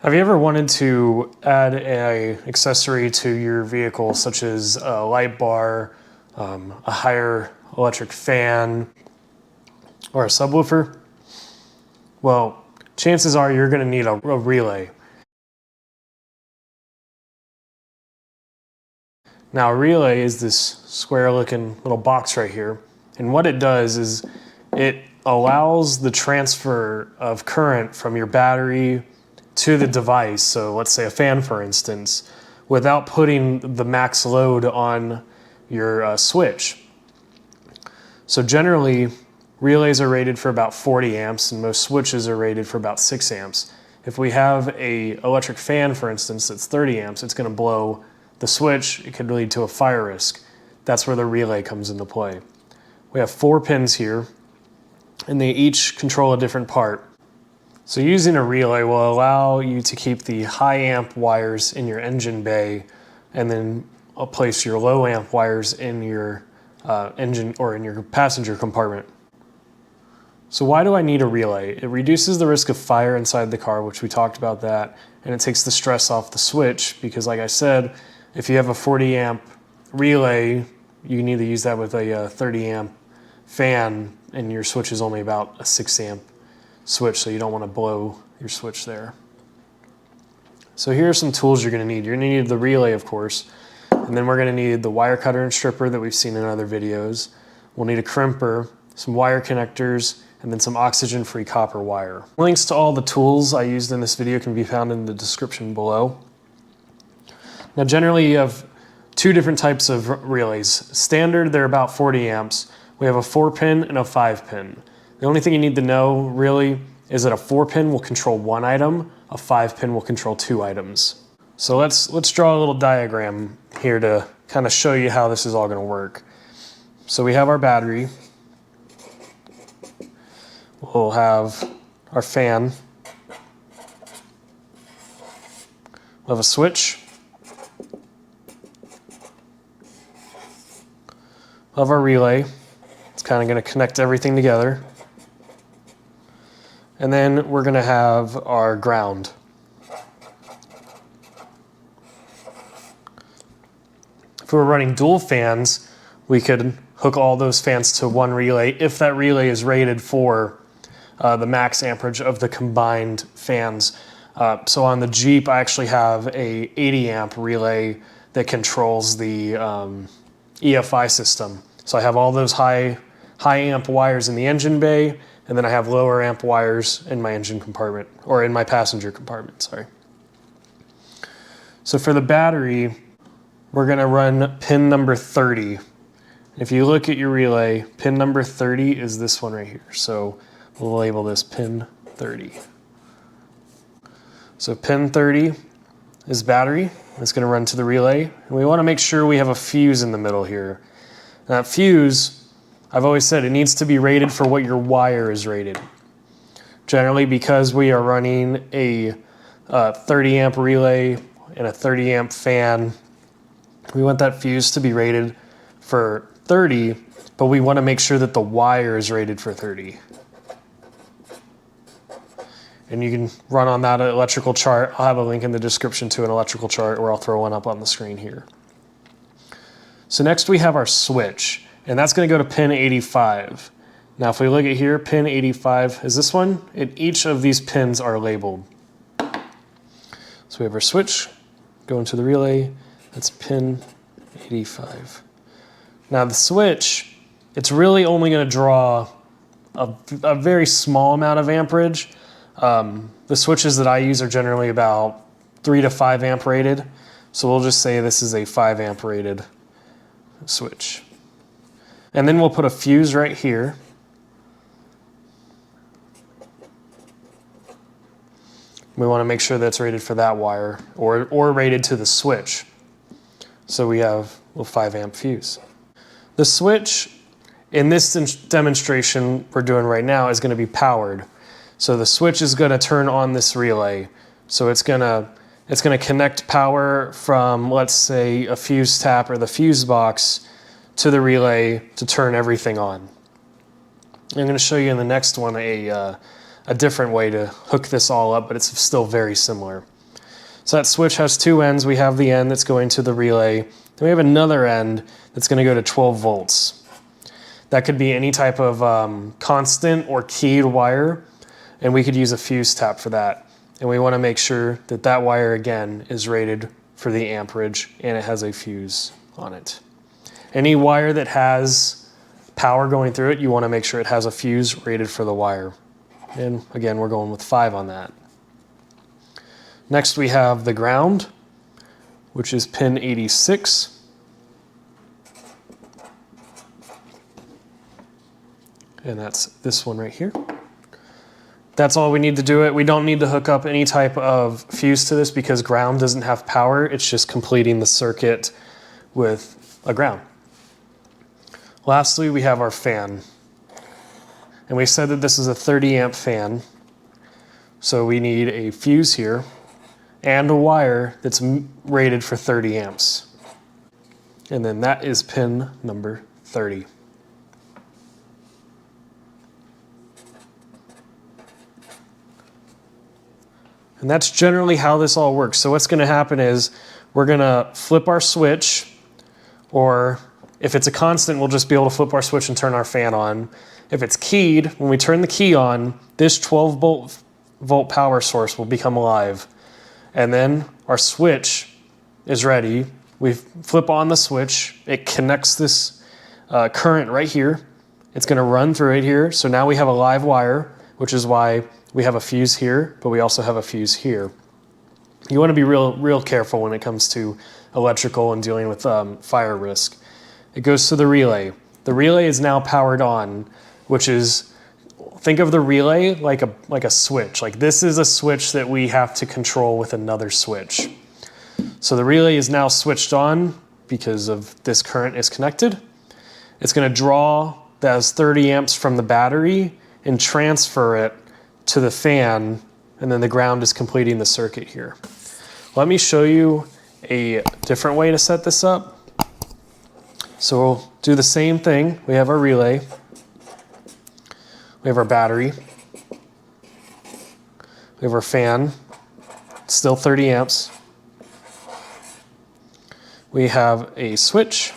Have you ever wanted to add an accessory to your vehicle, such as a light bar, a higher electric fan, or a subwoofer? Well, chances are you're going to need a relay. Now, a relay is this square-looking little box right here, and what it does is it allows the transfer of current from your battery to the device, so let's say a fan for instance, without putting the max load on your switch. So generally, relays are rated for about 40 amps and most switches are rated for about 6 amps. If we have an electric fan, for instance, that's 30 amps, it's going to blow the switch. It could lead to a fire risk. That's where the relay comes into play. We have 4 pins here, and they each control a different part. So using a relay will allow you to keep the high amp wires in your engine bay and then place your low amp wires in your engine or in your passenger compartment. So why do I need a relay? It reduces the risk of fire inside the car, which we talked about that, and it takes the stress off the switch because, like I said, if you have a 40 amp relay, you can either use that with a 30 amp fan and your switch is only about a 6 amp switch, so you don't want to blow your switch there. So here are some tools you're going to need. You're going to need the relay, of course, and then we're going to need the wire cutter and stripper that we've seen in other videos. We'll need a crimper, some wire connectors, and then some oxygen-free copper wire. Links to all the tools I used in this video can be found in the description below. Now generally you have 2 different types of relays. Standard, they're about 40 amps. We have a 4-pin and a 5-pin. The only thing you need to know really is that a 4-pin will control 1 item, a 5-pin will control 2 items. So let's draw a little diagram here to kind of show you how this is all going to work. So we have our battery. We'll have our fan. We'll have a switch. We'll have our relay. It's kind of going to connect everything together. And then we're going to have our ground. If we were running dual fans, we could hook all those fans to one relay if that relay is rated for the max amperage of the combined fans. So on the Jeep, I actually have a 80 amp relay that controls the EFI system. So I have all those high amp wires in the engine bay, and then I have lower amp wires in my engine compartment, or in my passenger compartment, sorry. So for the battery, we're gonna run pin number 30. If you look at your relay, pin number 30 is this one right here. So we'll label this pin 30. So pin 30 is battery. It's gonna run to the relay. And we wanna make sure we have a fuse in the middle here. That fuse, I've always said it needs to be rated for what your wire is rated. Generally, because we are running a 30 amp relay and a 30 amp fan, we want that fuse to be rated for 30, but we want to make sure that the wire is rated for 30. And you can run on that electrical chart. I'll have a link in the description to an electrical chart, or I'll throw one up on the screen here. So next we have our switch, and that's going to go to pin 85. Now if we look at here, pin 85 is this one, and each of these pins are labeled. So we have our switch going to the relay, that's pin 85. Now the switch, it's really only going to draw a very small amount of amperage. The switches that I use are generally about 3 to 5 amp rated, so we'll just say this is a 5 amp rated switch. And then we'll put a fuse right here. We want to make sure that's rated for that wire, or rated to the switch. So we have a 5 amp fuse. The switch in this demonstration we're doing right now is going to be powered. So the switch is going to turn on this relay. So it's going to connect power from, let's say, a fuse tap or the fuse box to the relay to turn everything on. I'm going to show you in the next one a a different way to hook this all up, but it's still very similar. So that switch has two ends. We have the end that's going to the relay. Then we have another end that's going to go to 12 volts. That could be any type of constant or keyed wire, and we could use a fuse tap for that. And we want to make sure that that wire, again, is rated for the amperage and it has a fuse on it. Any wire that has power going through it, you want to make sure it has a fuse rated for the wire. And again, we're going with 5 on that. Next we have the ground, which is pin 86. And that's this one right here. That's all we need to do it. We don't need to hook up any type of fuse to this because ground doesn't have power. It's just completing the circuit with a ground. Lastly, we have our fan. And we said that this is a 30 amp fan. So we need a fuse here and a wire that's rated for 30 amps. And then that is pin number 30. And that's generally how this all works. So what's going to happen is we're going to flip our switch, or if it's a constant, we'll just be able to flip our switch and turn our fan on. If it's keyed, when we turn the key on, this 12 volt power source will become alive. And then our switch is ready. We flip on the switch. It connects this current right here. It's going to run through it here. So now we have a live wire, which is why we have a fuse here, but we also have a fuse here. You want to be real careful when it comes to electrical and dealing with fire risk. It goes to the relay. The relay is now powered on, which is, think of the relay like a switch. Like this is a switch that we have to control with another switch. So the relay is now switched on because of this current is connected. It's going to draw those 30 amps from the battery and transfer it to the fan, and then the ground is completing the circuit here. Let me show you a different way to set this up. So we'll do the same thing. We have our relay. We have our battery. We have our fan, still 30 amps. We have a switch.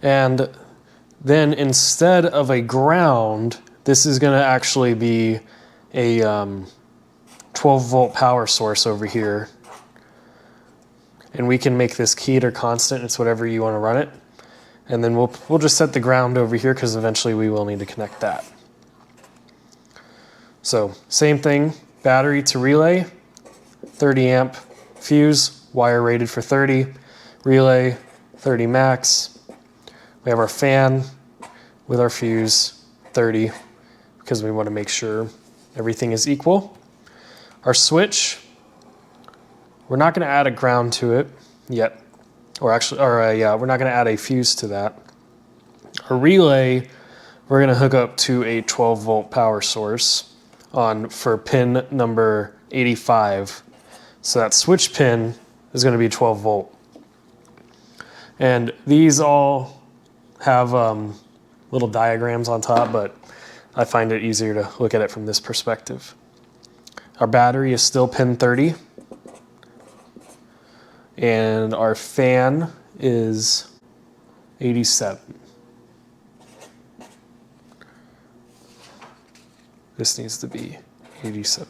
And then instead of a ground, this is going to actually be a 12 volt power source over here. And we can make this keyed or constant. It's whatever you want to run it. And then we'll just set the ground over here because eventually we will need to connect that. So same thing, battery to relay, 30 amp fuse, wire rated for 30, relay 30 max. We have our fan with our fuse, 30, because we want to make sure everything is equal. Our switch, we're not going to add a ground to it yet, we're not going to add a fuse to that. Our relay, we're going to hook up to a 12 volt power source for pin number 85. So that switch pin is going to be 12 volt. And these all have little diagrams on top, but I find it easier to look at it from this perspective. Our battery is still pin 30, and our fan is 87. This needs to be 87.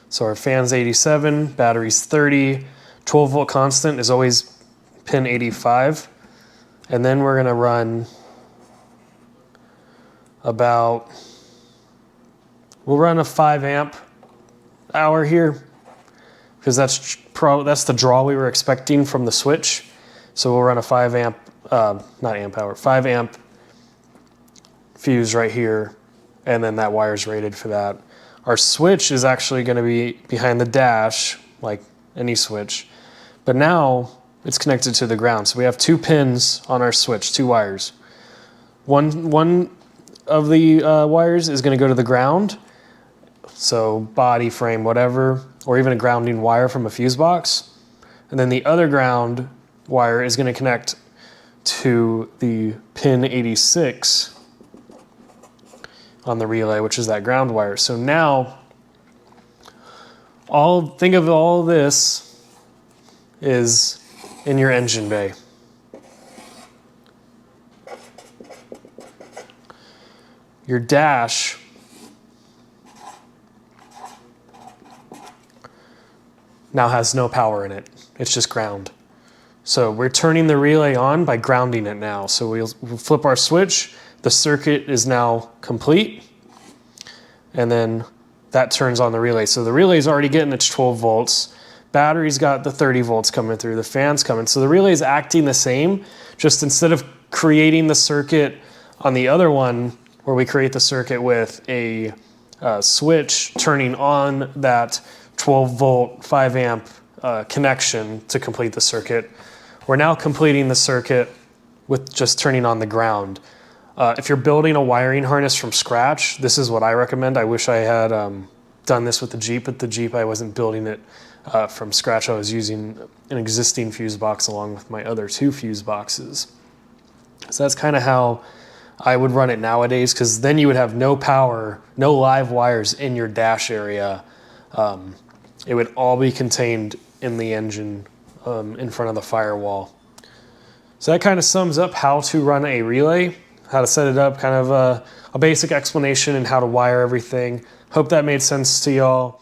So our fan's 87, battery's 30, 12 volt constant is always pin 85, and then we're going to run we'll run a 5 amp hour here because that's the draw we were expecting from the switch. So we'll run a 5 amp, not amp hour, 5 amp fuse right here, and then that wire's rated for that. Our switch is actually going to be behind the dash, like any switch, but now it's connected to the ground. So we have 2 pins on our switch, 2 wires. One of the wires is going to go to the ground, so body, frame, whatever, or even a grounding wire from a fuse box. And then the other ground wire is going to connect to the pin 86 on the relay, which is that ground wire. So now, think of all this is in your engine bay. Your dash now has no power in it. It's just ground. So we're turning the relay on by grounding it now. So we'll flip our switch. The circuit is now complete. And then that turns on the relay. So the relay is already getting its 12 volts. Battery's got the 30 volts coming through. The fan's coming. So the relay is acting the same. Just instead of creating the circuit on the other one, where we create the circuit with a switch turning on that 12 volt, 5 amp connection to complete the circuit. We're now completing the circuit with just turning on the ground. If you're building a wiring harness from scratch, this is what I recommend. I wish I had done this with the Jeep. But the Jeep, I wasn't building it from scratch. I was using an existing fuse box along with my other 2 fuse boxes. So that's kind of how I would run it nowadays, because then you would have no power, no live wires in your dash area. It would all be contained in the engine in front of the firewall. So that kind of sums up how to run a relay, how to set it up, kind of a basic explanation and how to wire everything. Hope that made sense to y'all.